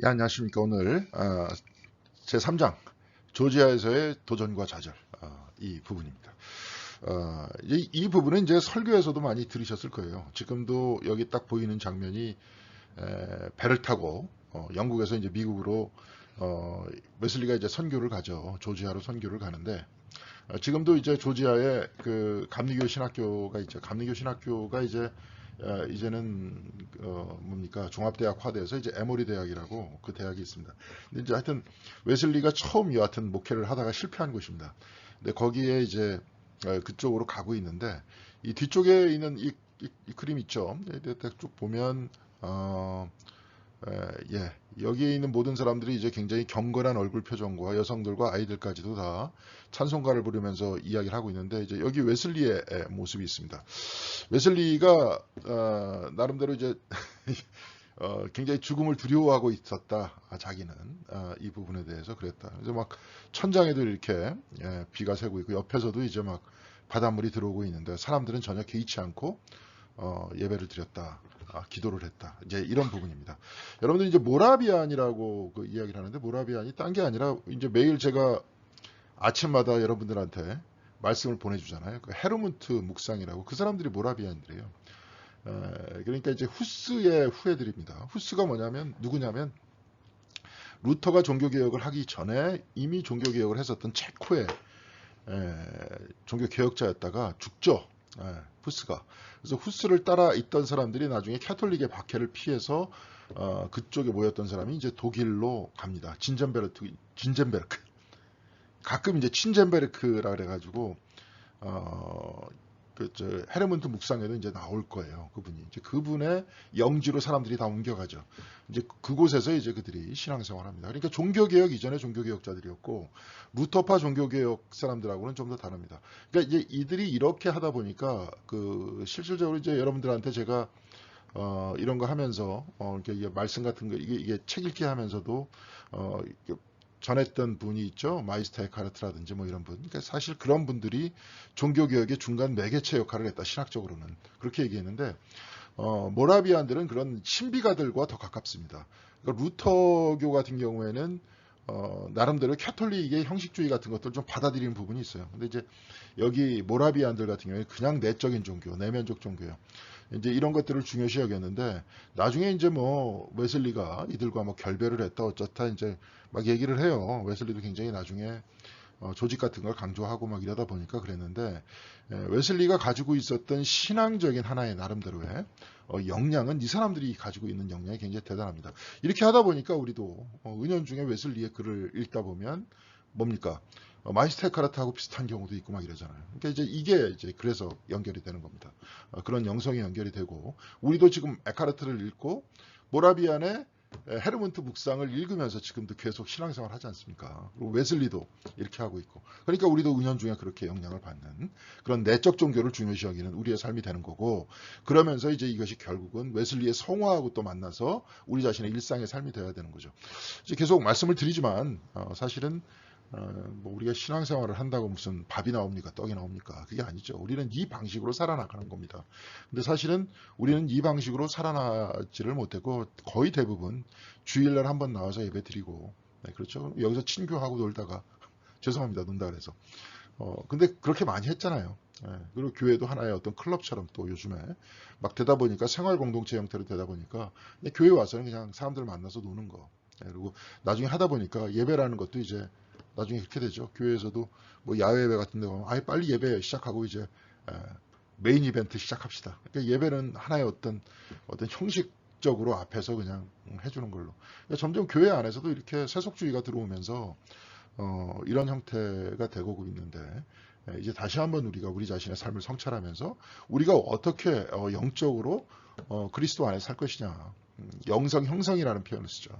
예, 안녕하십니까. 오늘 제3장 조지아에서의 도전과 좌절 이 부분입니다. 이 부분은 이제 설교에서도 많이 들으셨을 거예요. 지금도 여기 딱 보이는 장면이 배를 타고 영국에서 이제 미국으로 웨슬리가 이제 선교를 가죠. 조지아로 선교를 가는데 지금도 이제 조지아에 그 감리교 신학교가 있죠. 감리교 신학교가 이제 이제는 뭡니까 종합대학화돼서 이제 에모리 대학이라고 그 대학이 있습니다. 근데 이제 하여튼 웨슬리가 처음 여하튼 목회를 하다가 실패한 곳입니다. 근데 거기에 이제 그쪽으로 가고 있는데 이 뒤쪽에 있는 이 그림 있죠. 쭉 보면 예, 여기에 있는 모든 사람들이 이제 굉장히 경건한 얼굴 표정과 여성들과 아이들까지도 다 찬송가를 부르면서 이야기를 하고 있는데 이제 여기 웨슬리의 모습이 있습니다. 웨슬리가 나름대로 이제 굉장히 죽음을 두려워하고 있었다. 자기는 이 부분에 대해서 그랬다. 그래서 막 천장에도 이렇게 비가 새고 있고 옆에서도 이제 막 바닷물이 들어오고 있는데 사람들은 전혀 개의치 않고 예배를 드렸다. 기도를 했다. 이제 이런 부분입니다. 여러분들 이제 모라비안이라고 그 이야기를 하는데 모라비안이 딴 게 아니라 이제 매일 제가 아침마다 여러분들한테 말씀을 보내주잖아요. 그 헤르문트 묵상이라고 그 사람들이 모라비안들이에요. 그러니까 이제 후스의 후예들입니다. 후스가 뭐냐면 누구냐면 루터가 종교개혁을 하기 전에 이미 종교개혁을 했었던 체코의 종교개혁자였다가 죽죠. 후스가. 그래서 후스를 따라 있던 사람들이 나중에 캐톨릭의 박해를 피해서 그쪽에 모였던 사람이 이제 독일로 갑니다. 진젠베르크. 가끔 이제 친젠베르크라 그래가지고 헤르문트 묵상에도 이제 나올 거예요. 그분이 이제 그분의 영지로 사람들이 다 옮겨가죠. 이제 그곳에서 이제 그들이 신앙생활합니다. 그러니까 종교개혁 이전의 종교개혁자들이었고 루터파 종교개혁 사람들하고는 좀 더 다릅니다. 그러니까 이제 이들이 이렇게 하다 보니까 그 실질적으로 이제 여러분들한테 제가 이런 거 하면서 이게 말씀 같은 거 이게 책 읽기 하면서도 전했던 분이 있죠. 마이스터 에카르트라든지 뭐 이런 분. 그러니까 사실 그런 분들이 종교개혁의 중간 매개체 역할을 했다. 신학적으로는. 그렇게 얘기했는데 모라비안들은 그런 신비가들과 더 가깝습니다. 그러니까 루터교 같은 경우에는 나름대로 캐톨릭의 형식주의 같은 것들을 좀 받아들이는 부분이 있어요. 근데 이제 여기 모라비안들 같은 경우에 그냥 내적인 종교, 내면적 종교예요. 이제 이런 것들을 중요시 여겼는데 나중에 이제 뭐 웨슬리가 이들과 뭐 결별을 했다 어쩌다 이제 막 얘기를 해요. 웨슬리도 굉장히 나중에 조직 같은 걸 강조하고 막 이러다 보니까 그랬는데 웨슬리가 가지고 있었던 신앙적인 하나의 나름대로의 역량은 이 사람들이 가지고 있는 역량이 굉장히 대단합니다. 이렇게 하다 보니까 우리도 은연중에 웨슬리의 글을 읽다 보면 뭡니까? 마이스터 에카르트하고 비슷한 경우도 있고 막 이러잖아요. 그러니까 이게 이제 그래서 연결이 되는 겁니다. 그런 영성이 연결이 되고 우리도 지금 에카르트를 읽고 모라비안의 헤르문트 묵상을 읽으면서 지금도 계속 신앙생활 하지 않습니까? 그리고 웨슬리도 이렇게 하고 있고. 그러니까 우리도 은연중에 그렇게 영향을 받는 그런 내적 종교를 중요시 여기는 우리의 삶이 되는 거고 그러면서 이제 이것이 결국은 웨슬리의 성화하고 또 만나서 우리 자신의 일상의 삶이 되어야 되는 거죠. 이제 계속 말씀을 드리지만 사실은 뭐 우리가 신앙생활을 한다고 무슨 밥이 나옵니까? 떡이 나옵니까? 그게 아니죠. 우리는 이 방식으로 살아나가는 겁니다. 근데 사실은 우리는 이 방식으로 살아나지를 못하고 거의 대부분 주일날 한번 나와서 예배 드리고 그렇죠. 여기서 친교하고 놀다가 죄송합니다. 논다 그래서. 근데 그렇게 많이 했잖아요. 그리고 교회도 하나의 어떤 클럽처럼 또 요즘에 막 되다 보니까 생활 공동체 형태로 되다 보니까 교회 와서는 그냥 사람들 만나서 노는 거. 그리고 나중에 하다 보니까 예배라는 것도 이제 나중에 그렇게 되죠. 교회에서도 뭐 야외 예배 같은 데 가면 아예 빨리 예배 시작하고 이제 메인 이벤트 시작합시다. 그러니까 예배는 하나의 어떤 형식적으로 앞에서 그냥 해주는 걸로. 그러니까 점점 교회 안에서도 이렇게 세속주의가 들어오면서 이런 형태가 되고 있는데 이제 다시 한번 우리가 우리 자신의 삶을 성찰하면서 우리가 어떻게 영적으로 그리스도 안에 살 것이냐. 영성 형성이라는 표현을 쓰죠.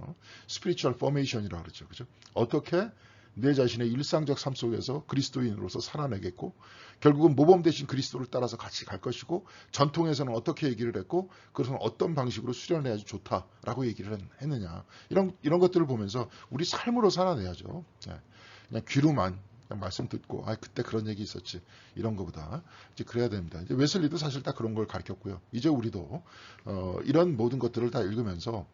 스피리추얼 포메이션이라고 그러죠. 그죠? 어떻게 내 자신의 일상적 삶 속에서 그리스도인으로서 살아내겠고 결국은 모범 대신 그리스도를 따라서 같이 갈 것이고 전통에서는 어떻게 얘기를 했고 그것은 어떤 방식으로 수련해야지 좋다라고 얘기를 했느냐 이런 것들을 보면서 우리 삶으로 살아내야죠. 그냥 귀로만 그냥 말씀 듣고 그때 그런 얘기 있었지 이런 거보다 이제 그래야 됩니다. 이제 웨슬리도 사실 딱 그런 걸 가르쳤고요. 이제 우리도 이런 모든 것들을 다 읽으면서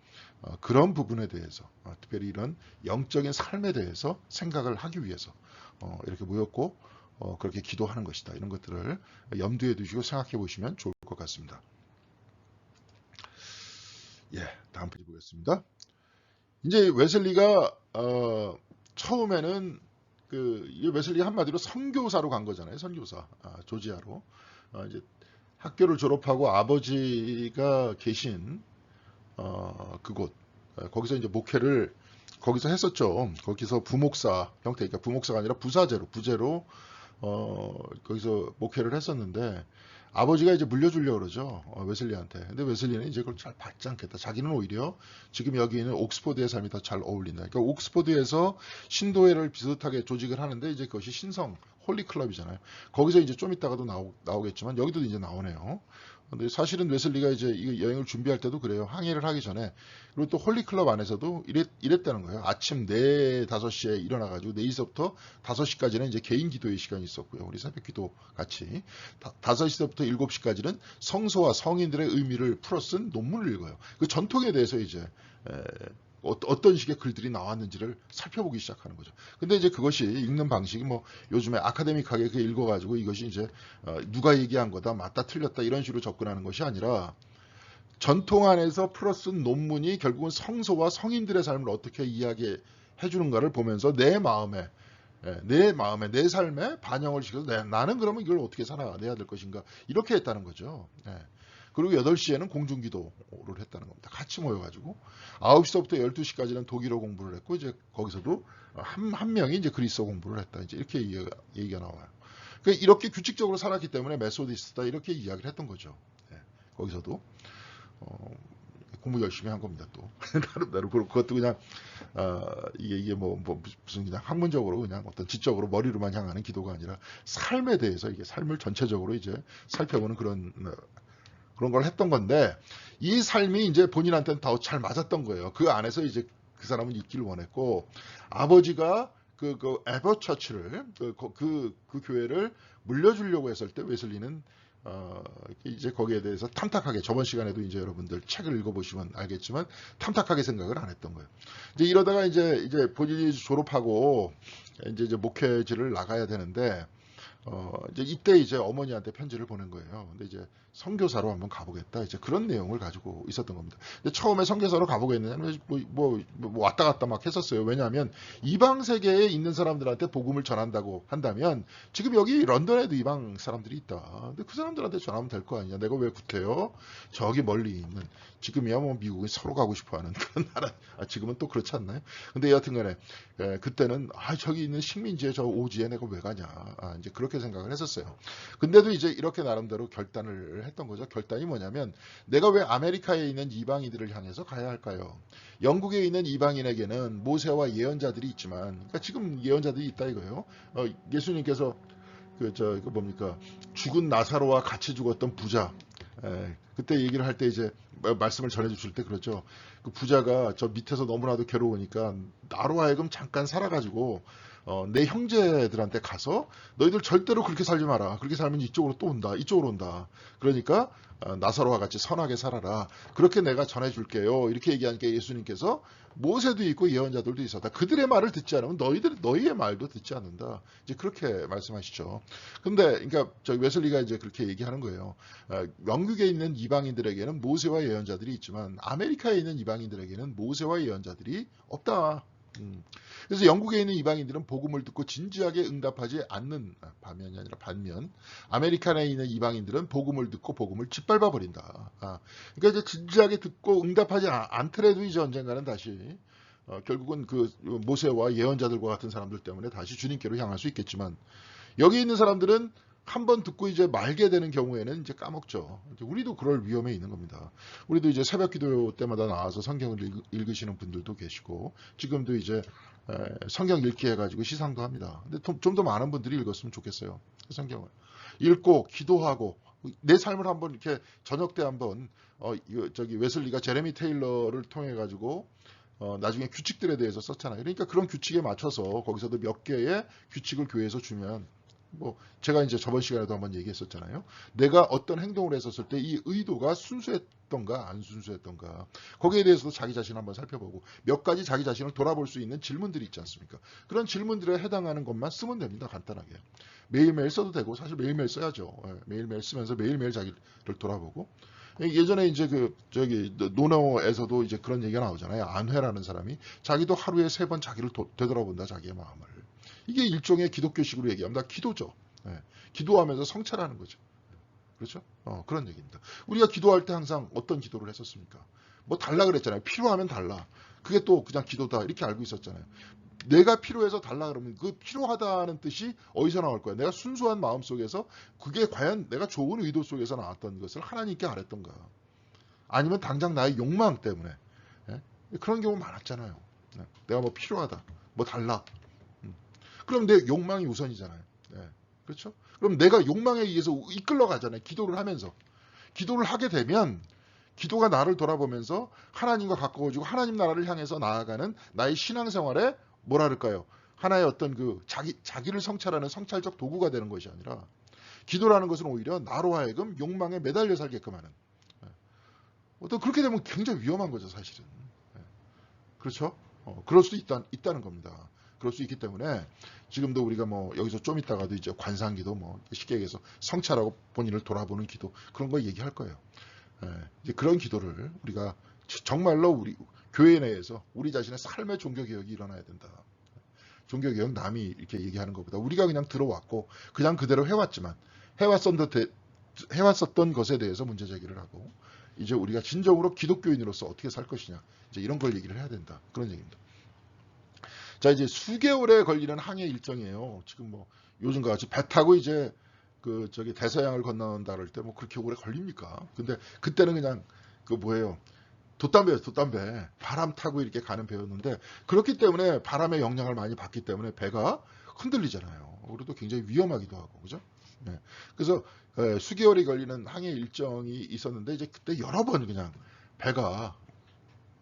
그런 부분에 대해서 특별히 이런 영적인 삶에 대해서 생각을 하기 위해서 이렇게 모였고 그렇게 기도하는 것이다. 이런 것들을 염두에 두시고 생각해 보시면 좋을 것 같습니다. 예, 다음 페이지 보겠습니다. 이제 웨슬리가 처음에는 이 웨슬리 한마디로 선교사로 간 거잖아요. 선교사 조지아로 이제 학교를 졸업하고 아버지가 계신 그곳 거기서 이제 목회를 거기서 했었죠. 거기서 부목사 형태, 그러니까 부목사가 아니라 부제로 거기서 목회를 했었는데 아버지가 이제 물려주려고 그러죠. 웨슬리한테. 근데 웨슬리는 이제 그걸 잘 받지 않겠다. 자기는 오히려 지금 여기 있는 옥스포드의 삶이 더 잘 어울린다. 그러니까 옥스포드에서 신도회를 비슷하게 조직을 하는데 이제 그것이 신성 홀리 클럽이잖아요. 거기서 이제 좀 이따가도 나오겠지만 여기도 이제 나오네요. 근데 사실은 웨슬리가 이제 이 여행을 준비할 때도 그래요. 항해를 하기 전에. 그리고 또 홀리클럽 안에서도 이랬다는 거예요. 아침 4, 5시에 일어나가지고 4시부터 5시까지는 이제 개인 기도의 시간이 있었고요. 우리 새벽 기도 같이. 5시부터 7시까지는 성서와 성인들의 의미를 풀어쓴 논문을 읽어요. 그 전통에 대해서 이제 어떤 식의 글들이 나왔는지를 살펴보기 시작하는 거죠. 근데 이제 그것이 읽는 방식이 뭐 요즘에 아카데믹하게 읽어가지고 이것이 이제 누가 얘기한 거다, 맞다, 틀렸다 이런 식으로 접근하는 것이 아니라 전통 안에서 풀어쓴 논문이 결국은 성소와 성인들의 삶을 어떻게 이야기해 주는가를 보면서 내 마음에, 내 삶에 반영을 시켜서 나는 그러면 이걸 어떻게 살아내야 될 것인가 이렇게 했다는 거죠. 그리고 8시에는 공중기도를 했다는 겁니다. 같이 모여가지고 9시부터 12시까지는 독일어 공부를 했고 이제 거기서도 한 명이 이제 그리스어 공부를 했다. 이제 이렇게 얘기가 나와요. 그러니까 이렇게 규칙적으로 살았기 때문에 메소디스트다 이렇게 이야기를 했던 거죠. 거기서도 공부 열심히 한 겁니다. 또 나름대로 그것도 그냥 이게 뭐 무슨 그냥 학문적으로 그냥 어떤 지적으로 머리로만 향하는 기도가 아니라 삶에 대해서 이게 삶을 전체적으로 이제 살펴보는 그런 걸 했던 건데 이 삶이 이제 본인한테는 더 잘 맞았던 거예요. 그 안에서 이제 그 사람은 있기를 원했고 아버지가 그 에버처치를 그 교회를 물려주려고 했을 때 웨슬리는 이제 거기에 대해서 탐탁하게 저번 시간에도 이제 여러분들 책을 읽어보시면 알겠지만 탐탁하게 생각을 안 했던 거예요. 이제 이러다가 이제 본인이 졸업하고 이제 목회지를 나가야 되는데 이제 이때 이제 어머니한테 편지를 보낸 거예요. 근데 이제 선교사로 한번 가보겠다. 이제 그런 내용을 가지고 있었던 겁니다. 근데 처음에 선교사로 가보겠느냐면 뭐 왔다 갔다 막 했었어요. 왜냐하면 이방 세계에 있는 사람들한테 복음을 전한다고 한다면 지금 여기 런던에도 이방 사람들이 있다. 근데 그 사람들한테 전하면 될 거 아니냐. 내가 왜 구태여? 저기 멀리 있는 지금이야 뭐 미국이 서로 가고 싶어하는 그런 나라. 지금은 또 그렇지 않나요? 근데 여하튼간에 그때는 저기 있는 식민지에 저 오지에 내가 왜 가냐. 이제 그렇게 생각을 했었어요. 근데도 이제 이렇게 나름대로 결단을 했던 거죠. 결단이 뭐냐면 내가 왜 아메리카에 있는 이방인들을 향해서 가야 할까요? 영국에 있는 이방인에게는 모세와 예언자들이 있지만, 그러니까 지금 예언자들이 있다 이거예요. 예수님께서 그 뭡니까 죽은 나사로와 같이 죽었던 부자. 그때 얘기를 할 때 이제 말씀을 전해주실 때 그러죠. 그 부자가 저 밑에서 너무나도 괴로우니까 나로 하여금 잠깐 살아가지고 내 형제들한테 가서 너희들 절대로 그렇게 살지 마라. 그렇게 살면 이쪽으로 또 온다. 이쪽으로 온다. 그러니까 나사로와 같이 선하게 살아라. 그렇게 내가 전해줄게요. 이렇게 얘기하니까 예수님께서 모세도 있고 예언자들도 있었다. 그들의 말을 듣지 않으면 너희의 말도 듣지 않는다. 이제 그렇게 말씀하시죠. 근데 그러니까 웨슬리가 이제 그렇게 얘기하는 거예요. 영국에 있는 이방인들에게는 모세와 예언자들이 있지만 아메리카에 있는 이방인들에게는 모세와 예언자들이 없다. 그래서 영국에 있는 이방인들은 복음을 듣고 진지하게 응답하지 않는 반면이 아니라 반면 아메리카에 있는 이방인들은 복음을 듣고 복음을 짓밟아 버린다. 그러니까 이제 진지하게 듣고 응답하지 않더라도 이제 언젠가는 다시 결국은 그 모세와 예언자들과 같은 사람들 때문에 다시 주님께로 향할 수 있겠지만 여기 있는 사람들은 한번 듣고 이제 말게 되는 경우에는 이제 까먹죠. 우리도 그럴 위험에 있는 겁니다. 우리도 이제 새벽 기도 때마다 나와서 성경을 읽으시는 분들도 계시고 지금도 이제 성경 읽기 해가지고 시상도 합니다. 근데 좀 더 많은 분들이 읽었으면 좋겠어요. 성경을 읽고 기도하고 내 삶을 한번 이렇게 저녁 때 한번 웨슬리가 제레미 테일러를 통해 가지고 나중에 규칙들에 대해서 썼잖아요. 그러니까 그런 규칙에 맞춰서 거기서도 몇 개의 규칙을 교회에서 주면 뭐 제가 이제 저번 시간에도 한번 얘기했었잖아요. 내가 어떤 행동을 했었을 때 이 의도가 순수했던가 안 순수했던가 거기에 대해서도 자기 자신을 한번 살펴보고 몇 가지 자기 자신을 돌아볼 수 있는 질문들이 있지 않습니까? 그런 질문들에 해당하는 것만 쓰면 됩니다. 간단하게. 매일매일 써도 되고 사실 매일매일 써야죠. 매일매일 쓰면서 매일매일 자기를 돌아보고 예전에 이제 저기 노노에서도 이제 그런 얘기가 나오잖아요. 안회라는 사람이 자기도 하루에 3번 자기를 되돌아본다. 자기의 마음을. 이게 일종의 기독교식으로 얘기합니다. 기도죠. 기도하면서 성찰하는 거죠. 그렇죠? 그런 얘기입니다. 우리가 기도할 때 항상 어떤 기도를 했었습니까? 뭐 달라 그랬잖아요. 필요하면 달라. 그게 또 그냥 기도다. 이렇게 알고 있었잖아요. 내가 필요해서 달라 그러면 그 필요하다는 뜻이 어디서 나올 거야? 내가 순수한 마음 속에서 그게 과연 내가 좋은 의도 속에서 나왔던 것을 하나님께 아랬던가? 아니면 당장 나의 욕망 때문에 그런 경우 많았잖아요. 내가 뭐 필요하다. 뭐 달라. 그럼 내 욕망이 우선이잖아요. 그렇죠? 그럼 내가 욕망에 의해서 이끌러 가잖아요. 기도를 하면서. 기도를 하게 되면 기도가 나를 돌아보면서 하나님과 가까워지고 하나님 나라를 향해서 나아가는 나의 신앙생활에 뭐라 그럴까요? 하나의 어떤 그 자기를 성찰하는 성찰적 도구가 되는 것이 아니라 기도라는 것은 오히려 나로 하여금 욕망에 매달려 살게끔 하는. 또 그렇게 되면 굉장히 위험한 거죠, 사실은. 그렇죠? 그럴 수도 있다는 겁니다. 그럴 수 있기 때문에 지금도 우리가 뭐 여기서 좀 있다가도 이제 관상기도 뭐 쉽게 얘기해서 성찰하고 본인을 돌아보는 기도 그런 거 얘기할 거예요. 이제 그런 기도를 우리가 정말로 우리 교회 내에서 우리 자신의 삶의 종교개혁이 일어나야 된다. 종교개혁 남이 이렇게 얘기하는 것보다 우리가 그냥 들어왔고 그냥 그대로 해왔지만 해왔었던 것에 대해서 문제 제기를 하고 이제 우리가 진정으로 기독교인으로서 어떻게 살 것이냐 이제 이런 걸 얘기를 해야 된다. 그런 얘기입니다. 자, 이제 수개월에 걸리는 항해 일정이에요. 지금 뭐 요즘과 같이 배 타고 이제 저기 대서양을 건너온다 그럴 때 뭐 그렇게 오래 걸립니까? 근데 그때는 그냥 뭐예요? 돛담배예요, 돛담배. 바람 타고 이렇게 가는 배였는데 그렇기 때문에 바람의 영향을 많이 받기 때문에 배가 흔들리잖아요. 그래도 굉장히 위험하기도 하고, 그죠? 그래서 수개월이 걸리는 항해 일정이 있었는데 이제 그때 여러 번 그냥 배가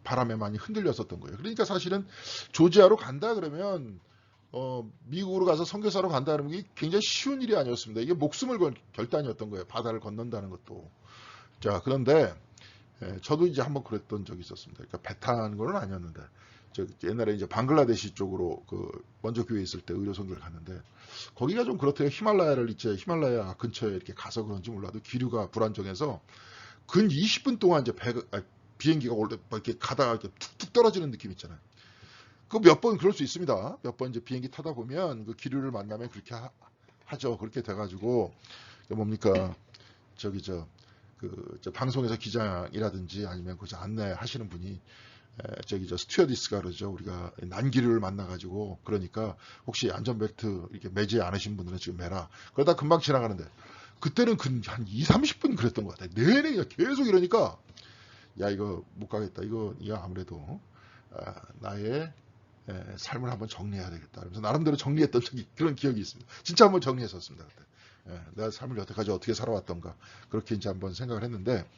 바람에 많이 흔들렸었던 거예요. 그러니까 사실은 조지아로 간다 그러면 미국으로 가서 선교사로 간다 그러면 이게 굉장히 쉬운 일이 아니었습니다. 이게 목숨을 걸 결단이었던 거예요. 바다를 건넌다는 것도. 자, 그런데 저도 이제 한번 그랬던 적이 있었습니다. 그러니까 배 타는 건 아니었는데 옛날에 이제 방글라데시 쪽으로 먼저 교회 있을 때 의료 선교를 갔는데 거기가 좀 그렇대요. 히말라야 근처에 이렇게 가서 그런지 몰라도 기류가 불안정해서 근 20분 동안 이제 비행기가 이렇게 가다가 이렇게 툭툭 떨어지는 느낌 있잖아요. 그 몇 번 그럴 수 있습니다. 몇 번 이제 비행기 타다 보면 그 기류를 만나면 그렇게 하죠. 그렇게 돼가지고 뭡니까 저 방송에서 기장이라든지 아니면 그 안내하시는 분이 스튜어디스가 그러죠. 우리가 난기류를 만나가지고 그러니까 혹시 안전벨트 이렇게 매지 않으신 분들은 지금 매라. 그러다 금방 지나가는데 그때는 한 2, 30분 그랬던 것 같아요. 내내 계속 이러니까 야 이거 못 가겠다. 이거 아무래도 나의 삶을 한번 정리해야 되겠다. 그래서 나름대로 정리했던 그런 기억이 있습니다. 진짜 한번 정리했었습니다. 그때. 내가 삶을 여태까지 어떻게 살아왔던가 그렇게 이제 한번 생각을 했는데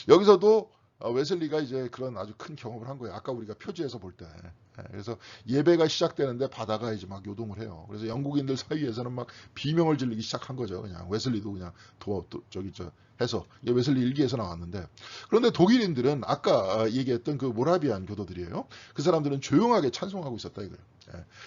여기서도 웨슬리가 이제 그런 아주 큰 경험을 한 거예요. 아까 우리가 표지에서 볼 때. 그래서 예배가 시작되는데 바다가 이제 막 요동을 해요. 그래서 영국인들 사이에서는 막 비명을 지르기 시작한 거죠. 그냥 웨슬리도 그냥 해서 웨슬리 일기에서 나왔는데 그런데 독일인들은 아까 얘기했던 그 모라비안 교도들이에요. 그 사람들은 조용하게 찬송하고 있었다 이거예요.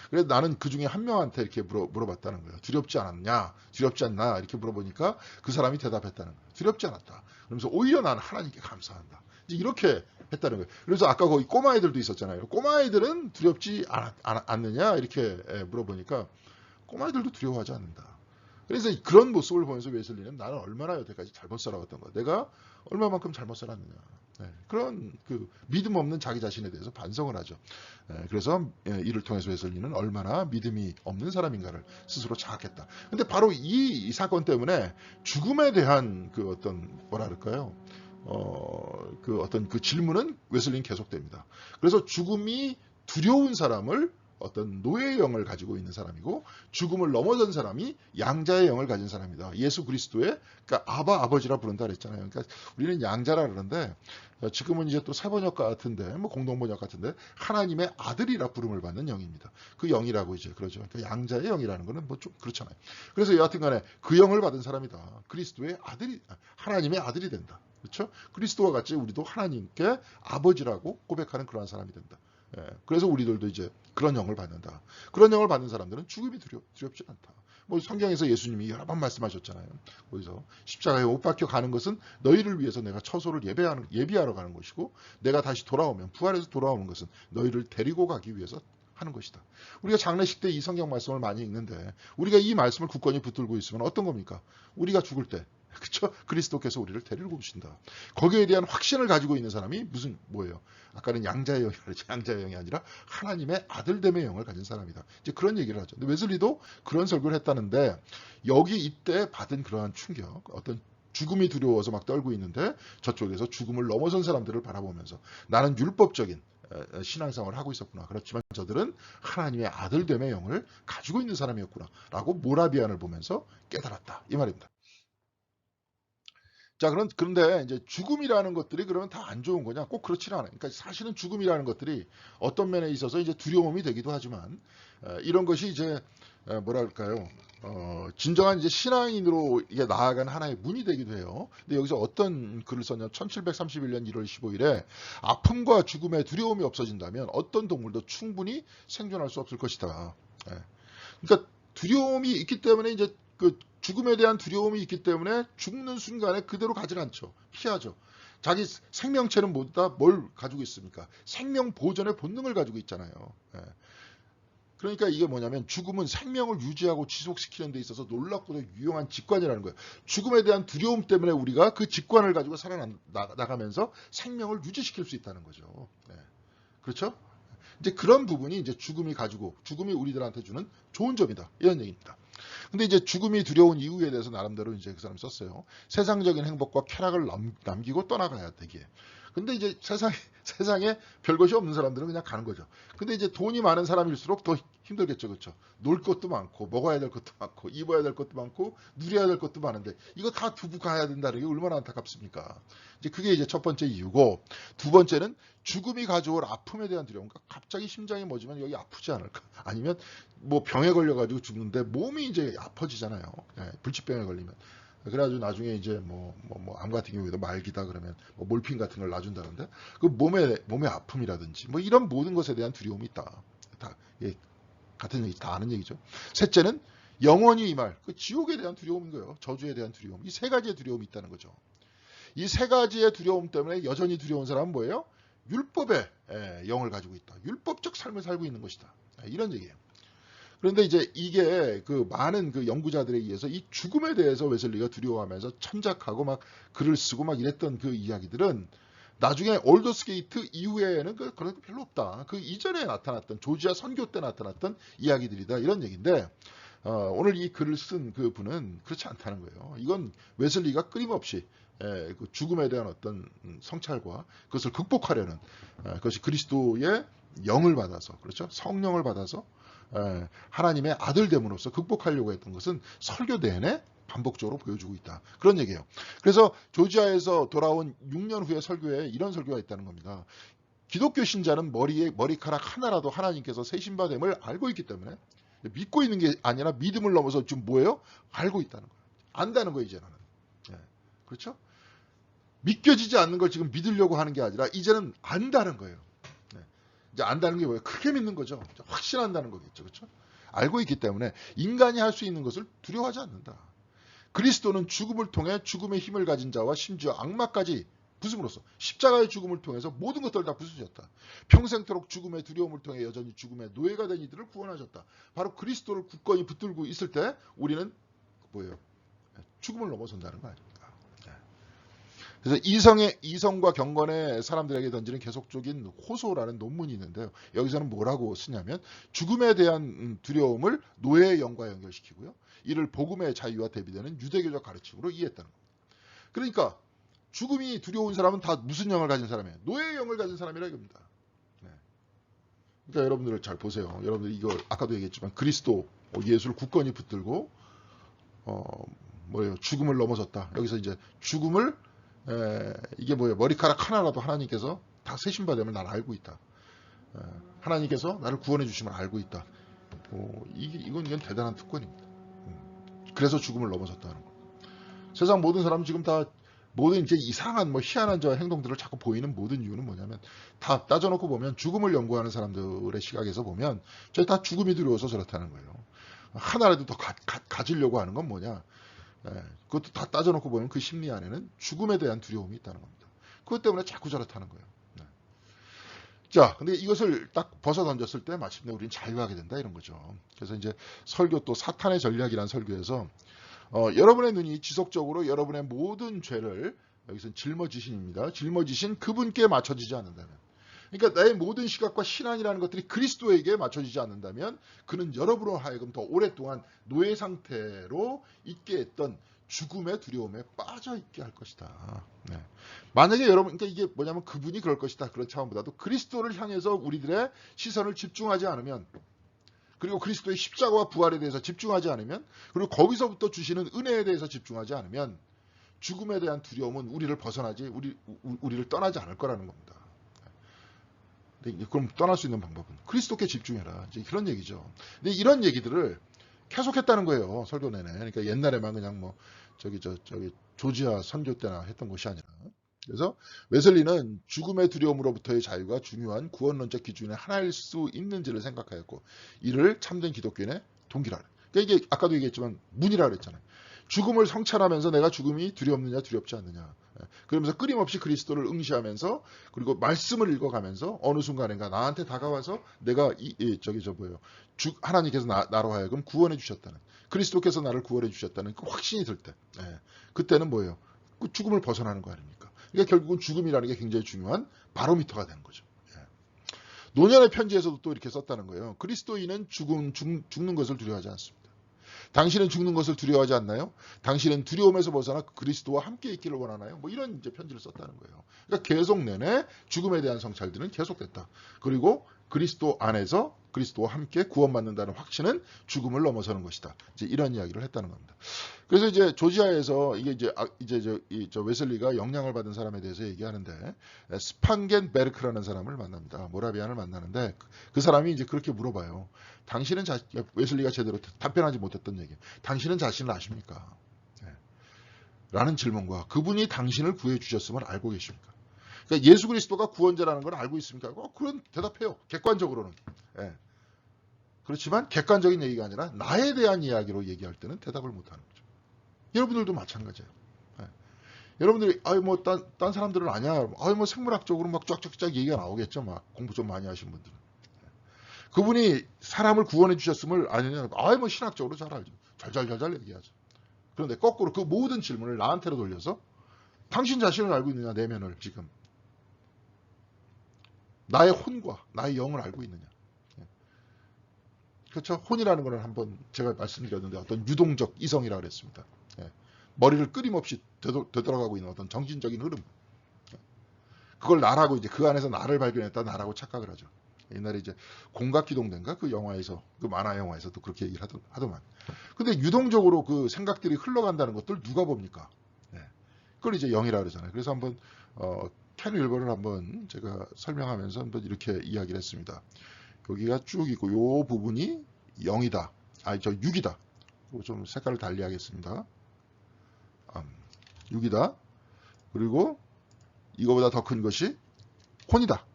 그래서 나는 그 중에 한 명한테 이렇게 물어봤다는 거예요. 두렵지 않았냐? 두렵지 않나? 이렇게 물어보니까 그 사람이 대답했다는 거예요. 두렵지 않았다. 그러면서 오히려 나는 하나님께 감사한다. 이렇게 했다는 거예요. 그래서 아까 거기 꼬마애들도 있었잖아요. 꼬마애들은 두렵지 않느냐? 이렇게 물어보니까 꼬마애들도 두려워하지 않는다. 그래서 그런 모습을 보면서 웨슬리는 나는 얼마나 여태까지 잘못 살아왔던 거야. 내가 얼마만큼 잘못 살았느냐. 그런 믿음 없는 자기 자신에 대해서 반성을 하죠. 그래서 이를 통해서 웨슬리는 얼마나 믿음이 없는 사람인가를 스스로 자각했다. 근데 바로 이 사건 때문에 죽음에 대한 어떤 질문은 웨슬리는 계속됩니다. 그래서 죽음이 두려운 사람을 어떤 노예의 영을 가지고 있는 사람이고, 죽음을 넘어선 사람이 양자의 영을 가진 사람이다. 예수 그리스도의, 그러니까 아버지라 부른다 그랬잖아요. 그러니까 우리는 양자라 그러는데, 지금은 이제 또 사번역 같은데, 뭐 공동번역 같은데, 하나님의 아들이라 부름을 받는 영입니다. 그 영이라고 이제 그러죠. 그러니까 양자의 영이라는 거는 뭐 좀 그렇잖아요. 그래서 여하튼 간에 그 영을 받은 사람이다. 그리스도의 아들이, 하나님의 아들이 된다. 그렇죠? 그리스도와 같이 우리도 하나님께 아버지라고 고백하는 그러한 사람이 된다. 예, 그래서 우리들도 이제 그런 영을 받는다. 그런 영을 받는 사람들은 죽음이 두렵지 않다. 뭐 성경에서 예수님이 여러 번 말씀하셨잖아요. 거기서 십자가에 못 박혀 가는 것은 너희를 위해서 내가 처소를 예비하러 가는 것이고, 내가 다시 돌아오면, 부활해서 돌아오는 것은 너희를 데리고 가기 위해서 하는 것이다. 우리가 장례식 때 이 성경 말씀을 많이 읽는데, 우리가 이 말씀을 굳건히 붙들고 있으면 어떤 겁니까? 우리가 죽을 때, 그렇죠? 그리스도께서 우리를 데리고 오신다. 거기에 대한 확신을 가지고 있는 사람이 뭐예요? 아까는 양자의 영이 아니라, 양자의 영이 아니라 하나님의 아들됨의 영을 가진 사람이다. 이제 그런 얘기를 하죠. 근데 웨슬리도 그런 설교를 했다는데, 여기 이때 받은 그러한 충격, 어떤 죽음이 두려워서 막 떨고 있는데, 저쪽에서 죽음을 넘어선 사람들을 바라보면서 나는 율법적인 신앙생활을 하고 있었구나. 그렇지만 저들은 하나님의 아들됨의 영을 가지고 있는 사람이었구나. 라고 모라비안을 보면서 깨달았다. 이 말입니다. 자, 그런데 이제 죽음이라는 것들이 그러면 다 안 좋은 거냐? 꼭 그렇지는 않아요. 그러니까 사실은 죽음이라는 것들이 어떤 면에 있어서 이제 두려움이 되기도 하지만, 이런 것이 이제 뭐랄까요? 진정한 이제 신앙인으로 이게 나아가는 하나의 문이 되기도 해요. 근데 여기서 어떤 글을 썼냐면 1731년 1월 15일에 아픔과 죽음의 두려움이 없어진다면 어떤 동물도 충분히 생존할 수 없을 것이다. 예. 그러니까 두려움이 있기 때문에 이제 그 죽음에 대한 두려움이 있기 때문에 죽는 순간에 그대로 가지 않죠. 피하죠. 자기 생명체는 모두 다 뭘 가지고 있습니까? 생명 보존의 본능을 가지고 있잖아요. 예. 그러니까 이게 뭐냐면 죽음은 생명을 유지하고 지속시키는 데 있어서 놀랍고도 유용한 직관이라는 거예요. 죽음에 대한 두려움 때문에 우리가 그 직관을 가지고 살아나가면서 생명을 유지시킬 수 있다는 거죠. 예. 그렇죠? 이제 그런 부분이 이제 죽음이 우리들한테 주는 좋은 점이다. 이런 얘기입니다. 근데 이제 죽음이 두려운 이유에 대해서 나름대로 이제 그 사람이 썼어요. 세상적인 행복과 쾌락을 남기고 떠나가야 되기에. 근데 이제 세상에 별것이 없는 사람들은 그냥 가는 거죠. 근데 이제 돈이 많은 사람일수록 더 힘들겠죠. 그렇죠? 놀 것도 많고, 먹어야 될 것도 많고, 입어야 될 것도 많고, 누려야 될 것도 많은데, 이거 다 두고 가야 된다는 게 얼마나 안타깝습니까? 이제 그게 이제 첫 번째 이유고, 두 번째는 죽음이 가져올 아픔에 대한 두려움. 그러니까 갑자기 심장이 멎으면 여기 아프지 않을까? 아니면 뭐 병에 걸려가지고 죽는데 몸이 이제 아파지잖아요. 예, 불치병에 걸리면. 그래가지고 나중에 이제 암 같은 경우에도 말기다 그러면 뭐 몰핀 같은 걸 놔준다는데, 그 몸의 아픔이라든지 뭐 이런 모든 것에 대한 두려움이 있다. 다, 예, 같은 얘기, 다 아는 얘기죠. 셋째는 영원히 이 말, 그 지옥에 대한 두려움인 거예요. 저주에 대한 두려움. 이 세 가지의 두려움이 있다는 거죠. 이 세 가지의 두려움 때문에 여전히 두려운 사람은 뭐예요? 율법의 영을 가지고 있다. 율법적 삶을 살고 있는 것이다. 이런 얘기예요. 그런데 이제 이게 그 많은 그 연구자들에 의해서 이 죽음에 대해서 웨슬리가 두려워하면서 참작하고 막 글을 쓰고 막 이랬던 그 이야기들은 나중에 올더스 게이트 이후에는 그런 거 별로 없다. 그 이전에 나타났던 조지아 선교 때 나타났던 이야기들이다. 이런 얘기인데, 오늘 이 글을 쓴 그 분은 그렇지 않다는 거예요. 이건 웨슬리가 끊임없이 그 죽음에 대한 어떤 성찰과 그것을 극복하려는, 그것이 그리스도의 영을 받아서, 그렇죠? 성령을 받아서 하나님의 아들됨으로써 극복하려고 했던 것은 설교 내내 반복적으로 보여주고 있다. 그런 얘기예요. 그래서 조지아에서 돌아온 6년 후에 설교에 이런 설교가 있다는 겁니다. 기독교 신자는 머리카락 하나라도 하나님께서 세신받음을 알고 있기 때문에, 믿고 있는 게 아니라 믿음을 넘어서 지금 뭐예요? 알고 있다는 거예요. 안다는 거예요, 이제는. 그렇죠? 믿겨지지 않는 걸 지금 믿으려고 하는 게 아니라 이제는 안다는 거예요. 이제 안다는 게 뭐예요? 크게 믿는 거죠. 확신한다는 거겠죠. 그렇죠? 알고 있기 때문에 인간이 할 수 있는 것을 두려워하지 않는다. 그리스도는 죽음을 통해 죽음의 힘을 가진 자와 심지어 악마까지 부숨으로써 십자가의 죽음을 통해서 모든 것들을 다 부수셨다. 평생토록 죽음의 두려움을 통해 여전히 죽음의 노예가 된 이들을 구원하셨다. 바로 그리스도를 굳건히 붙들고 있을 때 우리는 뭐예요? 죽음을 넘어선다는 거 아닙니까? 그래서 이성과 경건의 사람들에게 던지는 계속적인 호소라는 논문이 있는데요. 여기서는 뭐라고 쓰냐면 죽음에 대한 두려움을 노예의 영과 연결시키고요. 이를 복음의 자유와 대비되는 유대교적 가르침으로 이해했다는 겁니다. 그러니까 죽음이 두려운 사람은 다 무슨 영을 가진 사람이에요? 노예의 영을 가진 사람이라 이겁니다. 그러니까 여러분들 잘 보세요. 여러분들 이거 아까도 얘기했지만 그리스도 예수를 굳건히 붙들고 뭐예요? 죽음을 넘어섰다. 여기서 이제 죽음을 이게 뭐예요? 머리카락 하나라도 하나님께서 다 세신바 되면 나를 알고 있다. 하나님께서 나를 구원해 주시면 알고 있다. 이건 대단한 특권입니다. 그래서 죽음을 넘어섰다는 거. 세상 모든 사람 지금 다 모든 이제 이상한 희한한 저 행동들을 자꾸 보이는 모든 이유는 뭐냐면 다 따져놓고 보면 죽음을 연구하는 사람들의 시각에서 보면 저희 다 죽음이 두려워서 저렇다는 거예요. 하나라도 더 가지려고 하는 건 뭐냐? 그것도 다 따져놓고 보면 그 심리 안에는 죽음에 대한 두려움이 있다는 겁니다. 그것 때문에 자꾸 저렇다는 거예요. 자, 근데 이것을 딱 벗어 던졌을 때 마침내 우리는 자유하게 된다 이런 거죠. 그래서 이제 설교 또 사탄의 전략이라는 설교에서 여러분의 눈이 지속적으로 여러분의 모든 죄를 여기서 짊어지신입니다. 짊어지신 그분께 맞춰지지 않는다면, 그러니까 나의 모든 시각과 신앙이라는 것들이 그리스도에게 맞춰지지 않는다면 그는 여러분으로 하여금 더 오랫동안 노예 상태로 있게 했던 죽음의 두려움에 빠져 있게 할 것이다. 네. 만약에 여러분, 그러니까 이게 뭐냐면 그분이 그럴 것이다. 그런 차원보다도 그리스도를 향해서 우리들의 시선을 집중하지 않으면, 그리고 그리스도의 십자가와 부활에 대해서 집중하지 않으면, 그리고 거기서부터 주시는 은혜에 대해서 집중하지 않으면 죽음에 대한 두려움은 우리를 벗어나지, 우리를 떠나지 않을 거라는 겁니다. 근데 그럼 떠날 수 있는 방법은 그리스도께 집중해라. 이제 그런 얘기죠. 근데 이런 얘기들을 계속했다는 거예요. 설교 내내. 그러니까 옛날에만 그냥 저기 조지아 선교 때나 했던 것이 아니라. 그래서 웨슬리는 죽음의 두려움으로부터의 자유가 중요한 구원론적 기준의 하나일 수 있는지를 생각하였고 이를 참된 기독교인의 동기라. 그러니까 이게 아까도 얘기했지만 문이라 그랬잖아요. 죽음을 성찰하면서 내가 죽음이 두렵느냐 두렵지 않느냐. 그러면서 끊임없이 그리스도를 응시하면서 그리고 말씀을 읽어가면서 어느 순간인가 나한테 다가와서 내가 하나님께서 나로 하여금 구원해 주셨다는, 그리스도께서 나를 구원해 주셨다는 그 확신이 들 때, 그때는 뭐예요? 그 죽음을 벗어나는 거 아닙니까? 그러니까 결국은 죽음이라는 게 굉장히 중요한 바로미터가 되는 거죠. 노년의 편지에서도 또 이렇게 썼다는 거예요. 그리스도인은 죽는 것을 두려워하지 않습니다. 당신은 죽는 것을 두려워하지 않나요? 당신은 두려움에서 벗어나 그리스도와 함께 있기를 원하나요? 이런 이제 편지를 썼다는 거예요. 그러니까 계속 내내 죽음에 대한 성찰들은 계속됐다. 그리고 그리스도 안에서 그리스도와 함께 구원받는다는 확신은 죽음을 넘어서는 것이다. 이제 이런 이야기를 했다는 겁니다. 그래서 이제 조지아에서 이게 저 웨슬리가 영향을 받은 사람에 대해서 얘기하는데 스판겐베르크라는 사람을 만납니다. 모라비안을 만나는데 그 사람이 이제 그렇게 물어봐요. 당신은 웨슬리가 제대로 답변하지 못했던 얘기. 당신은 자신을 아십니까? 라는 질문과 그분이 당신을 구해 주셨음을 알고 계십니까? 그러니까 예수 그리스도가 구원자라는 걸 알고 있습니까? 그런 대답해요. 객관적으로는. 그렇지만 객관적인 얘기가 아니라 나에 대한 이야기로 얘기할 때는 대답을 못하는 거죠. 여러분들도 마찬가지예요. 여러분들이 딴 사람들은 아니야. 생물학적으로 쫙쫙쫙 얘기가 나오겠죠. 공부 좀 많이 하신 분들은. 그분이 사람을 구원해 주셨음을 아느냐. 신학적으로 잘 알죠. 잘 얘기하죠. 그런데 거꾸로 그 모든 질문을 나한테로 돌려서 당신 자신을 알고 있느냐, 내면을 지금. 나의 혼과 나의 영을 알고 있느냐. 그렇죠? 혼이라는 것은 한번 제가 말씀드렸는데 어떤 유동적 이성이라 그랬습니다. 머리를 끊임없이 되돌아가고 있는 어떤 정신적인 흐름. 그걸 나라고 이제 그 안에서 나를 발견했다 나라고 착각을 하죠. 옛날에 이제 공각기동대인가 그 영화에서 그 만화 영화에서도 그렇게 얘기를 하더만. 근데 유동적으로 그 생각들이 흘러간다는 것들 누가 봅니까? 그걸 이제 영이라 그러잖아요. 그래서 한번 켄 윌버를 한번 제가 설명하면서 한번 이렇게 이야기를 했습니다. 여기가 쭉 있고 요 부분이 0이다. 6이다. 좀 색깔을 달리 하겠습니다. 6이다. 그리고 이거보다 더 큰 것이 혼이다.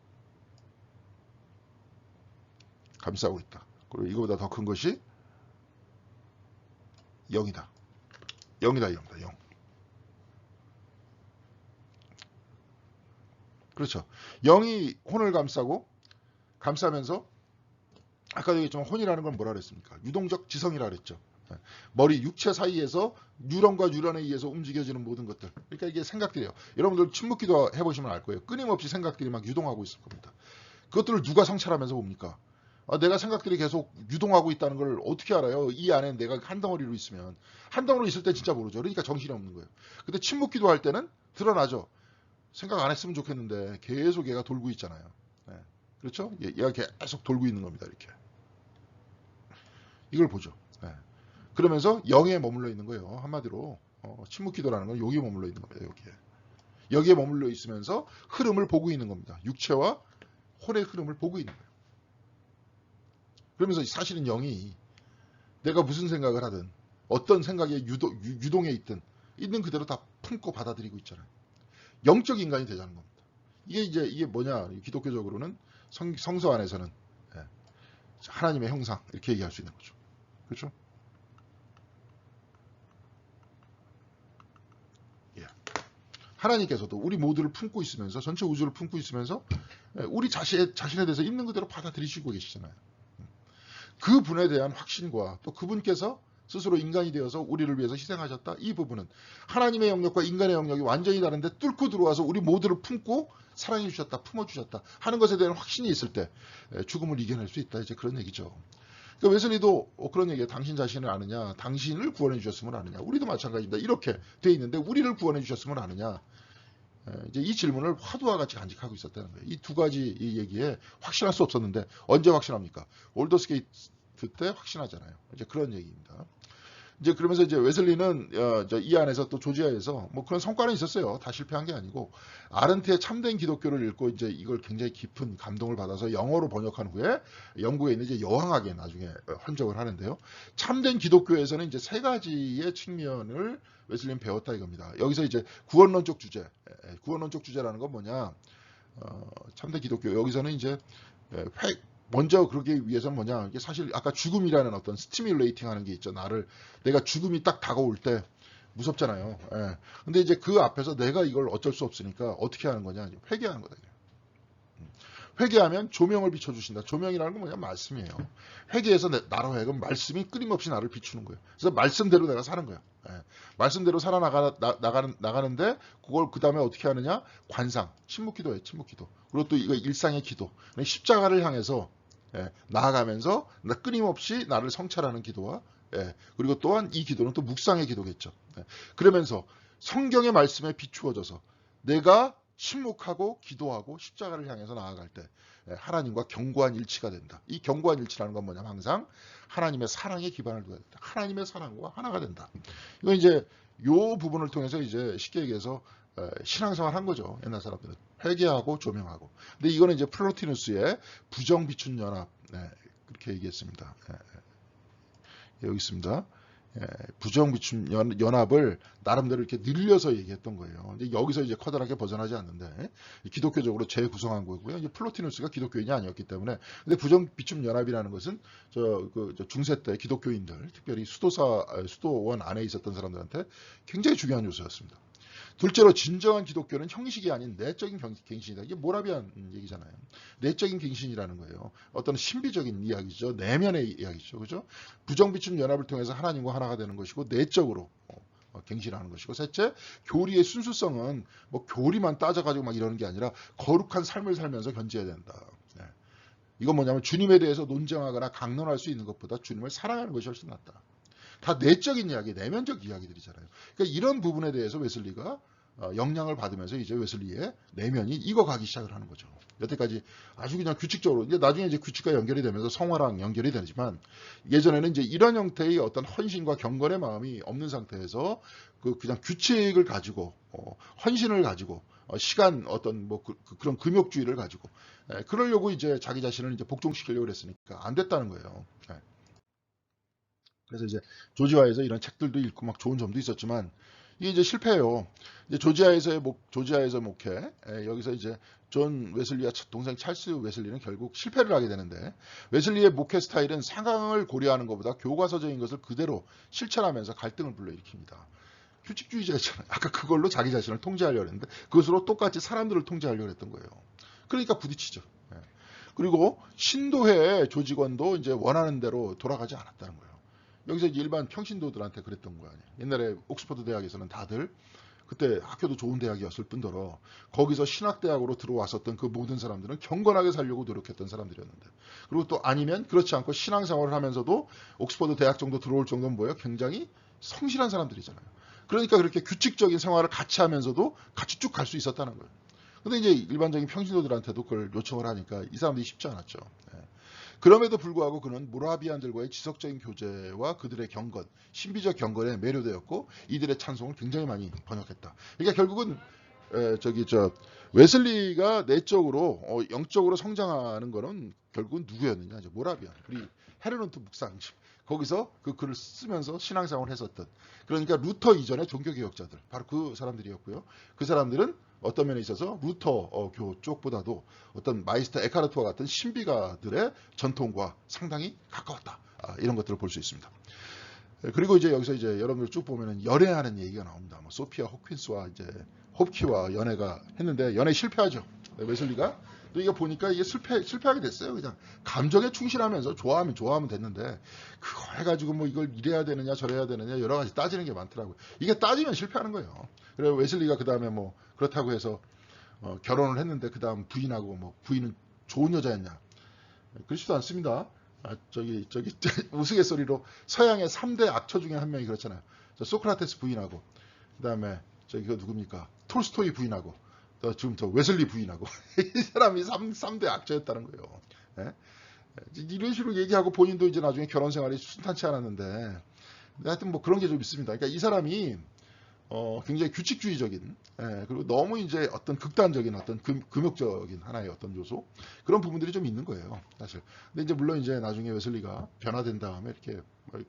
감싸고 있다. 그리고 이거보다 더 큰 것이 0이다. 0이다. 0. 그렇죠. 0이 혼을 감싸면서 아까도 얘기했지만 혼이라는 건 뭐라 그랬습니까? 유동적 지성이라 그랬죠. 머리 육체 사이에서 뉴런과 뉴런에 의해서 움직여지는 모든 것들. 그러니까 이게 생각들이에요. 여러분들 침묵기도 해보시면 알 거예요. 끊임없이 생각들이 막 유동하고 있을 겁니다. 그것들을 누가 성찰하면서 봅니까? 내가 생각들이 계속 유동하고 있다는 걸 어떻게 알아요? 이 안에 내가 한 덩어리로 있으면. 한 덩어리로 있을 때 진짜 모르죠. 그러니까 정신이 없는 거예요. 근데 침묵기도 할 때는 드러나죠. 생각 안 했으면 좋겠는데 계속 얘가 돌고 있잖아요. 그렇죠? 얘가 계속 돌고 있는 겁니다. 이렇게. 이걸 보죠. 예. 그러면서 영에 머물러 있는 거예요. 한마디로 침묵기도라는 건 여기에 머물러 있는 겁니다. 여기에 머물러 있으면서 흐름을 보고 있는 겁니다. 육체와 혼의 흐름을 보고 있는 거예요. 그러면서 사실은 영이 내가 무슨 생각을 하든 어떤 생각에 유동에 있든 있는 그대로 다 품고 받아들이고 있잖아요. 영적 인간이 되자는 겁니다. 이게 뭐냐? 기독교적으로는 성서 안에서는 하나님의 형상 이렇게 얘기할 수 있는 거죠. 그렇죠? 예. 하나님께서도 우리 모두를 품고 있으면서 전체 우주를 품고 있으면서 우리 자신에 대해서 있는 그대로 받아들이시고 계시잖아요. 그 분에 대한 확신과 또 그분께서 스스로 인간이 되어서 우리를 위해서 희생하셨다. 이 부분은 하나님의 영역과 인간의 영역이 완전히 다른데 뚫고 들어와서 우리 모두를 품고 사랑해 주셨다, 품어주셨다 하는 것에 대한 확신이 있을 때 죽음을 이겨낼 수 있다. 이제 그런 얘기죠. 그러니까 웨슬리도 그런 얘기예요. 당신 자신을 아느냐, 당신을 구원해 주셨으면 아느냐. 우리도 마찬가지입니다. 이렇게 돼 있는데 우리를 구원해 주셨으면 아느냐. 이제 이 질문을 화두와 같이 간직하고 있었다는 거예요. 이 두 가지 이 얘기에 확신할 수 없었는데 언제 확신합니까? 올더스 게이트 때 확신하잖아요. 이제 그런 얘기입니다. 이제 그러면서 이제 웨슬리는 이 안에서 또 조지아에서 뭐 그런 성과는 있었어요. 다 실패한 게 아니고 아른트의 참된 기독교를 읽고 이제 이걸 굉장히 깊은 감동을 받아서 영어로 번역한 후에 영국에 있는 이제 여왕학에 나중에 헌정을 하는데요. 참된 기독교에서는 이제 세 가지의 측면을 웨슬리는 배웠다 이겁니다. 여기서 이제 구원론적 주제라는 건 뭐냐? 참된 기독교 여기서는 이제 먼저 그러기 위해서는 뭐냐? 이게 사실 아까 죽음이라는 어떤 스티뮬레이팅 하는 게 있죠. 내가 죽음이 딱 다가올 때 무섭잖아요. 예. 근데 이제 그 앞에서 내가 이걸 어쩔 수 없으니까 어떻게 하는 거냐? 회개하는 거다. 회개하면 조명을 비춰주신다. 조명이라는 건 뭐냐? 말씀이에요. 회개해서 나로 하여금 말씀이 끊임없이 나를 비추는 거예요. 그래서 말씀대로 내가 사는 거예요. 예. 말씀대로 살아나가는데 그걸 그 다음에 어떻게 하느냐? 관상, 침묵기도예요. 침묵기도. 그리고 또 이거 일상의 기도. 십자가를 향해서 나아가면서 끊임없이 나를 성찰하는 기도와 그리고 또한 이 기도는 또 묵상의 기도겠죠. 그러면서 성경의 말씀에 비추어져서 내가 침묵하고 기도하고 십자가를 향해서 나아갈 때 하나님과 견고한 일치가 된다. 이 견고한 일치라는 건 뭐냐면 항상 하나님의 사랑에 기반을 둬야 된다. 하나님의 사랑과 하나가 된다. 이건 이제 요 부분을 통해서 이제 쉽게 얘기해서 신앙생활 한 거죠. 옛날 사람들은 회개하고 조명하고. 근데 이거는 이제 플로티누스의 부정 비춘 연합 그렇게 얘기했습니다. 여기 있습니다. 부정 비춘 연합을 나름대로 이렇게 늘려서 얘기했던 거예요. 근데 여기서 이제 커다랗게 벗어나지 않는데 기독교적으로 재구성한 거고요. 이제 플로티누스가 기독교인이 아니었기 때문에. 근데 부정 비춘 연합이라는 것은 저 중세 때 기독교인들, 특별히 수도원 안에 있었던 사람들한테 굉장히 중요한 요소였습니다. 둘째로 진정한 기독교는 형식이 아닌 내적인 갱신이다. 이게 모라비안 얘기잖아요. 내적인 갱신이라는 거예요. 어떤 신비적인 이야기죠. 내면의 이야기죠. 그죠? 부정비춘 연합을 통해서 하나님과 하나가 되는 것이고 내적으로 갱신하는 것이고 셋째, 교리의 순수성은 뭐 교리만 따져가지고 막 이러는 게 아니라 거룩한 삶을 살면서 견지해야 된다. 이건 뭐냐면 주님에 대해서 논쟁하거나 강론할 수 있는 것보다 주님을 사랑하는 것이 훨씬 낫다. 다 내적인 이야기, 내면적 이야기들이잖아요. 그러니까 이런 부분에 대해서 웨슬리가 영향을 받으면서 이제 웨슬리의 내면이 익어가기 시작을 하는 거죠. 여태까지 아주 그냥 규칙적으로, 이제 나중에 이제 규칙과 연결이 되면서 성화랑 연결이 되지만 예전에는 이제 이런 형태의 어떤 헌신과 경건의 마음이 없는 상태에서 그냥 규칙을 가지고 헌신을 가지고 시간 어떤 뭐 그런 금욕주의를 가지고 그러려고 이제 자기 자신을 이제 복종시키려고 그랬으니까 안 됐다는 거예요. 그래서 이제 조지아에서 이런 책들도 읽고 막 좋은 점도 있었지만 이게 이제 실패해요. 이제 조지아에서 목회, 여기서 이제 존 웨슬리와 동생 찰스 웨슬리는 결국 실패를 하게 되는데 웨슬리의 목회 스타일은 상황을 고려하는 것보다 교과서적인 것을 그대로 실천하면서 갈등을 불러일으킵니다. 규칙주의자잖아요. 아까 그걸로 자기 자신을 통제하려고 했는데 그것으로 똑같이 사람들을 통제하려고 했던 거예요. 그러니까 부딪히죠. 그리고 신도회 조직원도 이제 원하는 대로 돌아가지 않았다는 거예요. 여기서 일반 평신도들한테 그랬던 거 아니에요. 옛날에 옥스퍼드 대학에서는 다들 그때 학교도 좋은 대학이었을 뿐더러 거기서 신학대학으로 들어왔었던 그 모든 사람들은 경건하게 살려고 노력했던 사람들이었는데 그리고 또 아니면 그렇지 않고 신앙생활을 하면서도 옥스퍼드 대학 정도 들어올 정도는 뭐예요? 굉장히 성실한 사람들이잖아요. 그러니까 그렇게 규칙적인 생활을 같이 하면서도 같이 쭉 갈 수 있었다는 거예요. 근데 이제 일반적인 평신도들한테도 그걸 요청을 하니까 이 사람들이 쉽지 않았죠. 예. 그럼에도 불구하고 그는 모라비안들과의 지속적인 교제와 그들의 경건, 신비적 경건에 매료되었고 이들의 찬송을 굉장히 많이 번역했다. 그러니까 결국은 웨슬리가 내적으로 영적으로 성장하는 거는 결국은 누구였느냐? 이제 모라비안, 우리 헤르논트 묵상집 거기서 그 글을 쓰면서 신앙생활을 했었던, 그러니까 루터 이전의 종교개혁자들, 바로 그 사람들이었고요. 그 사람들은 어떤 면에 있어서 루터 교 쪽보다도 어떤 마이스터 에카르트와 같은 신비가들의 전통과 상당히 가까웠다. 이런 것들을 볼 수 있습니다. 그리고 이제 여기서 이제 여러분들 쭉 보면은 연애하는 얘기가 나옵니다. 뭐 소피아 호킨스와 이제 홉키와 연애가 했는데 연애 실패하죠. 웨슬리가. 또 이게 보니까 이게 실패하게 됐어요. 그냥 감정에 충실하면서 좋아하면 됐는데 그거 해가지고 뭐 이걸 이래야 되느냐 저래야 되느냐 여러 가지 따지는 게 많더라고요. 이게 따지면 실패하는 거예요. 그래서 웨슬리가 그 다음에 뭐 그렇다고 해서 결혼을 했는데 그 다음 부인하고 뭐 부인은 좋은 여자였냐? 그렇지도 않습니다. 우스갯소리로 서양의 3대 악처 중에 한 명이 그렇잖아요. 소크라테스 부인하고, 그 다음에 그 누굽니까? 톨스토이 부인하고, 지금 저 웨슬리 부인하고 이 사람이 3대 악처였다는 거예요. 예? 이런 식으로 얘기하고 본인도 이제 나중에 결혼 생활이 순탄치 않았는데, 하여튼 뭐 그런 게 좀 있습니다. 그러니까 이 사람이 굉장히 규칙주의적인, 그리고 너무 이제 어떤 극단적인 어떤 금욕적인 하나의 어떤 요소, 그런 부분들이 좀 있는 거예요, 사실. 근데 이제 물론 이제 나중에 웨슬리가 변화된 다음에 이렇게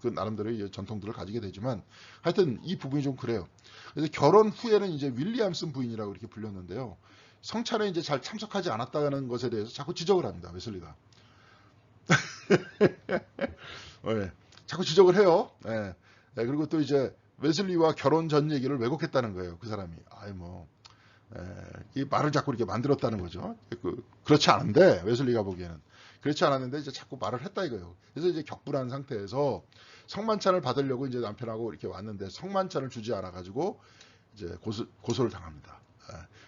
그 나름대로의 전통들을 가지게 되지만, 하여튼 이 부분이 좀 그래요. 그래서 결혼 후에는 이제 윌리엄슨 부인이라고 이렇게 불렸는데요. 성찬에 이제 잘 참석하지 않았다는 것에 대해서 자꾸 지적을 합니다, 웨슬리가. 네, 자꾸 지적을 해요. 네. 네, 그리고 또 이제 웨슬리와 결혼 전 얘기를 왜곡했다는 거예요. 그 사람이. 이 말을 자꾸 이렇게 만들었다는 거죠. 그렇지 않은데, 웨슬리가 보기에는. 그렇지 않았는데, 이제 자꾸 말을 했다 이거예요. 그래서 이제 격분한 상태에서 성만찬을 받으려고 이제 남편하고 이렇게 왔는데, 성만찬을 주지 않아가지고, 이제 고소를 당합니다.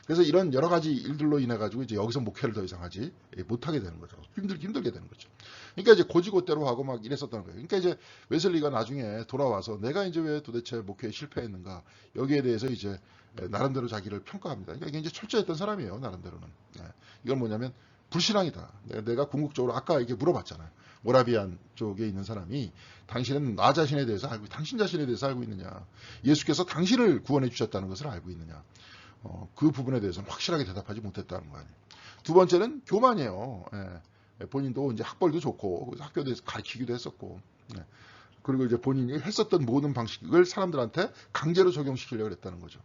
그래서 이런 여러 가지 일들로 인해 가지고 이제 여기서 목회를 더 이상 하지 못하게 되는 거죠. 힘들게 되는 거죠. 그러니까 이제 고지고대로 하고 막 이랬었던 거예요. 그러니까 이제 웨슬리가 나중에 돌아와서 내가 이제 왜 도대체 목회에 실패했는가, 여기에 대해서 이제 나름대로 자기를 평가합니다. 그러니까 이게 이제 철저했던 사람이에요, 나름대로는. 이건 뭐냐면 불신앙이다. 내가 궁극적으로 아까 이게 물어봤잖아요. 모라비안 쪽에 있는 사람이 당신은 나 자신에 대해서 알고, 당신 자신에 대해서 알고 있느냐, 예수께서 당신을 구원해 주셨다는 것을 알고 있느냐, 그 부분에 대해서는 확실하게 대답하지 못했다는 거 아니에요. 두 번째는 교만이에요. 본인도 이제 학벌도 좋고 학교에서 가르치기도 했었고, 그리고 이제 본인이 했었던 모든 방식을 사람들한테 강제로 적용시키려고 했다는 거죠.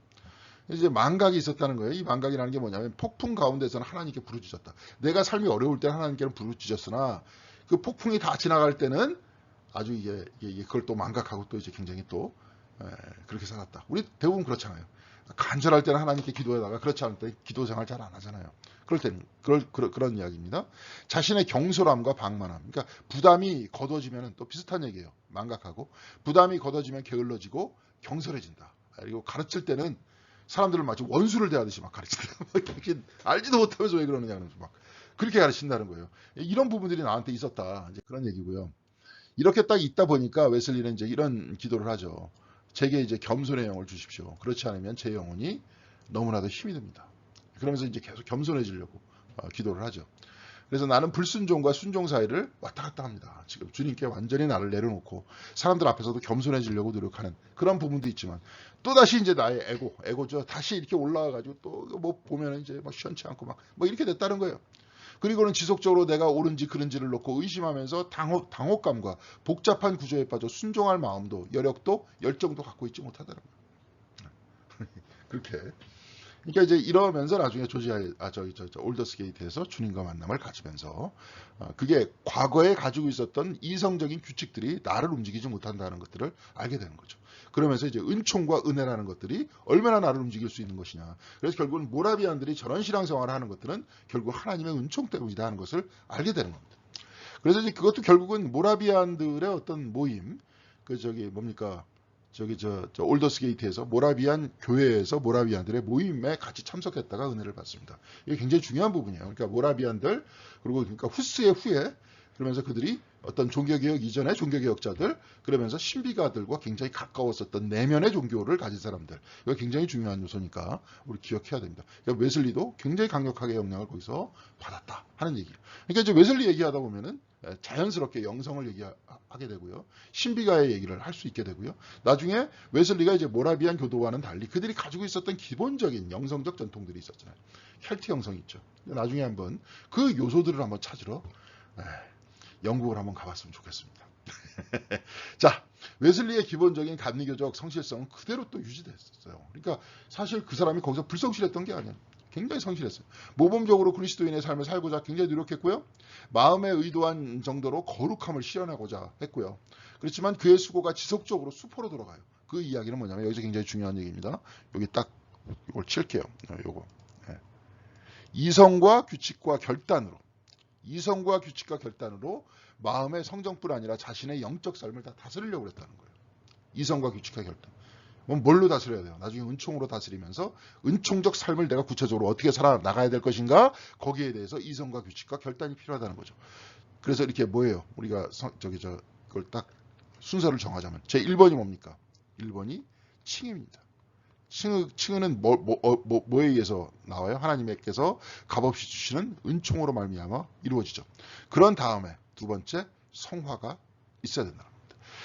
이제 망각이 있었다는 거예요. 이 망각이라는 게 뭐냐면 폭풍 가운데서는 하나님께 부르짖었다. 내가 삶이 어려울 때는 하나님께는 부르짖었으나 그 폭풍이 다 지나갈 때는 아주 이게 그걸 또 망각하고 또 이제 굉장히 또 그렇게 살았다. 우리 대부분 그렇잖아요. 간절할 때는 하나님께 기도하다가 그렇지 않을 때 기도 생활 잘 안 하잖아요. 그럴 때는 그런 이야기입니다. 자신의 경솔함과 방만함. 그러니까 부담이 걷어지면 또 비슷한 얘기예요. 망각하고 부담이 걷어지면 게을러지고 경솔해진다. 그리고 가르칠 때는 사람들을 마치 원수를 대하듯이 막 가르친다. 알지도 못하면서 왜 그러느냐 하면서 막 그렇게 가르친다는 거예요. 이런 부분들이 나한테 있었다. 이제 그런 얘기고요. 이렇게 딱 있다 보니까 웨슬리는 이제 이런 기도를 하죠. 제게 이제 겸손의 영을 주십시오. 그렇지 않으면 제 영혼이 너무나도 힘이 듭니다. 그러면서 이제 계속 겸손해지려고 기도를 하죠. 그래서 나는 불순종과 순종 사이를 왔다 갔다 합니다. 지금 주님께 완전히 나를 내려놓고 사람들 앞에서도 겸손해지려고 노력하는 그런 부분도 있지만 또다시 이제 나의 에고죠. 다시 이렇게 올라와가지고 또 뭐 보면 이제 막 시원치 않고 막 뭐 이렇게 됐다는 거예요. 그리고는 지속적으로 내가 옳은지 그른지를 놓고 의심하면서 당혹감과 복잡한 구조에 빠져 순종할 마음도 여력도 열정도 갖고 있지 못하다는 거예요. 그렇게. 그러니까 이제 이러면서 나중에 올더스 게이트에서 주님과 만남을 가지면서 그게 과거에 가지고 있었던 이성적인 규칙들이 나를 움직이지 못한다는 것들을 알게 되는 거죠. 그러면서 이제 은총과 은혜라는 것들이 얼마나 나를 움직일 수 있는 것이냐. 그래서 결국은 모라비안들이 저런 신앙생활을 하는 것들은 결국 하나님의 은총 때문이다 하는 것을 알게 되는 겁니다. 그래서 이제 그것도 결국은 모라비안들의 어떤 모임, 올더스 게이트에서 모라비안 교회에서 모라비안들의 모임에 같이 참석했다가 은혜를 받습니다. 이게 굉장히 중요한 부분이에요. 그러니까 모라비안들, 그리고 그러니까 후스의 후에 그러면서 그들이 어떤 종교개혁 이전의 종교개혁자들, 그러면서 신비가들과 굉장히 가까웠었던 내면의 종교를 가진 사람들. 이거 굉장히 중요한 요소니까 우리 기억해야 됩니다. 그러니까 웨슬리도 굉장히 강력하게 영향을 거기서 받았다 하는 얘기예요. 그러니까 이제 웨슬리 얘기하다 보면은 자연스럽게 영성을 얘기하게 되고요. 신비가의 얘기를 할 수 있게 되고요. 나중에 웨슬리가 이제 모라비안 교도와는 달리 그들이 가지고 있었던 기본적인 영성적 전통들이 있었잖아요. 켈트 영성이 있죠. 나중에 한번 그 요소들을 한번 찾으러 영국을 한번 가봤으면 좋겠습니다. 자, 웨슬리의 기본적인 감리교적 성실성은 그대로 또 유지됐었어요. 그러니까 사실 그 사람이 거기서 불성실했던 게 아니에요. 굉장히 성실했어요. 모범적으로 그리스도인의 삶을 살고자 굉장히 노력했고요. 마음에 의도한 정도로 거룩함을 실현하고자 했고요. 그렇지만 그의 수고가 지속적으로 수포로 돌아가요. 그 이야기는 뭐냐면 여기서 굉장히 중요한 얘기입니다. 여기 딱 이걸 칠게요. 요거. 이성과 규칙과 결단으로 마음의 성정뿐 아니라 자신의 영적 삶을 다 다스리려고 했다는 거예요. 이성과 규칙과 결단. 뭘로 다스려야 돼요? 나중에 은총으로 다스리면서 은총적 삶을 내가 구체적으로 어떻게 살아나가야 될 것인가? 거기에 대해서 이성과 규칙과 결단이 필요하다는 거죠. 그래서 이렇게 뭐예요? 우리가 그걸 딱 순서를 정하자면 제 1번이 뭡니까? 1번이 칭의입니다. 칭의는 뭐에 의해서 나와요? 하나님께서 값없이 주시는 은총으로 말미암아 이루어지죠. 그런 다음에 두 번째 성화가 있어야 된다.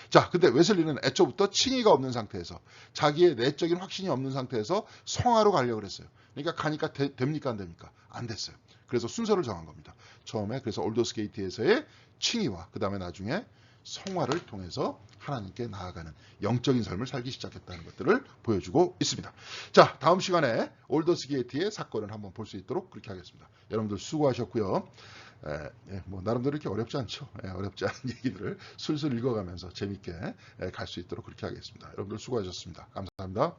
자, 근데 웨슬리는 애초부터 칭의가 없는 상태에서 자기의 내적인 확신이 없는 상태에서 성화로 가려고 했어요. 그러니까 가니까 됩니까 안 됩니까? 안 됐어요. 그래서 순서를 정한 겁니다. 처음에 그래서 올더스게이트에서의 칭의와 그 다음에 나중에 성화를 통해서 하나님께 나아가는 영적인 삶을 살기 시작했다는 것들을 보여주고 있습니다. 자, 다음 시간에 올더스게이트의 사건을 한번 볼 수 있도록 그렇게 하겠습니다. 여러분들 수고하셨고요. 뭐 나름대로 이렇게 어렵지 않죠. 어렵지 않은 얘기들을 술술 읽어가면서 재밌게 갈 수 있도록 그렇게 하겠습니다. 여러분들 수고하셨습니다. 감사합니다.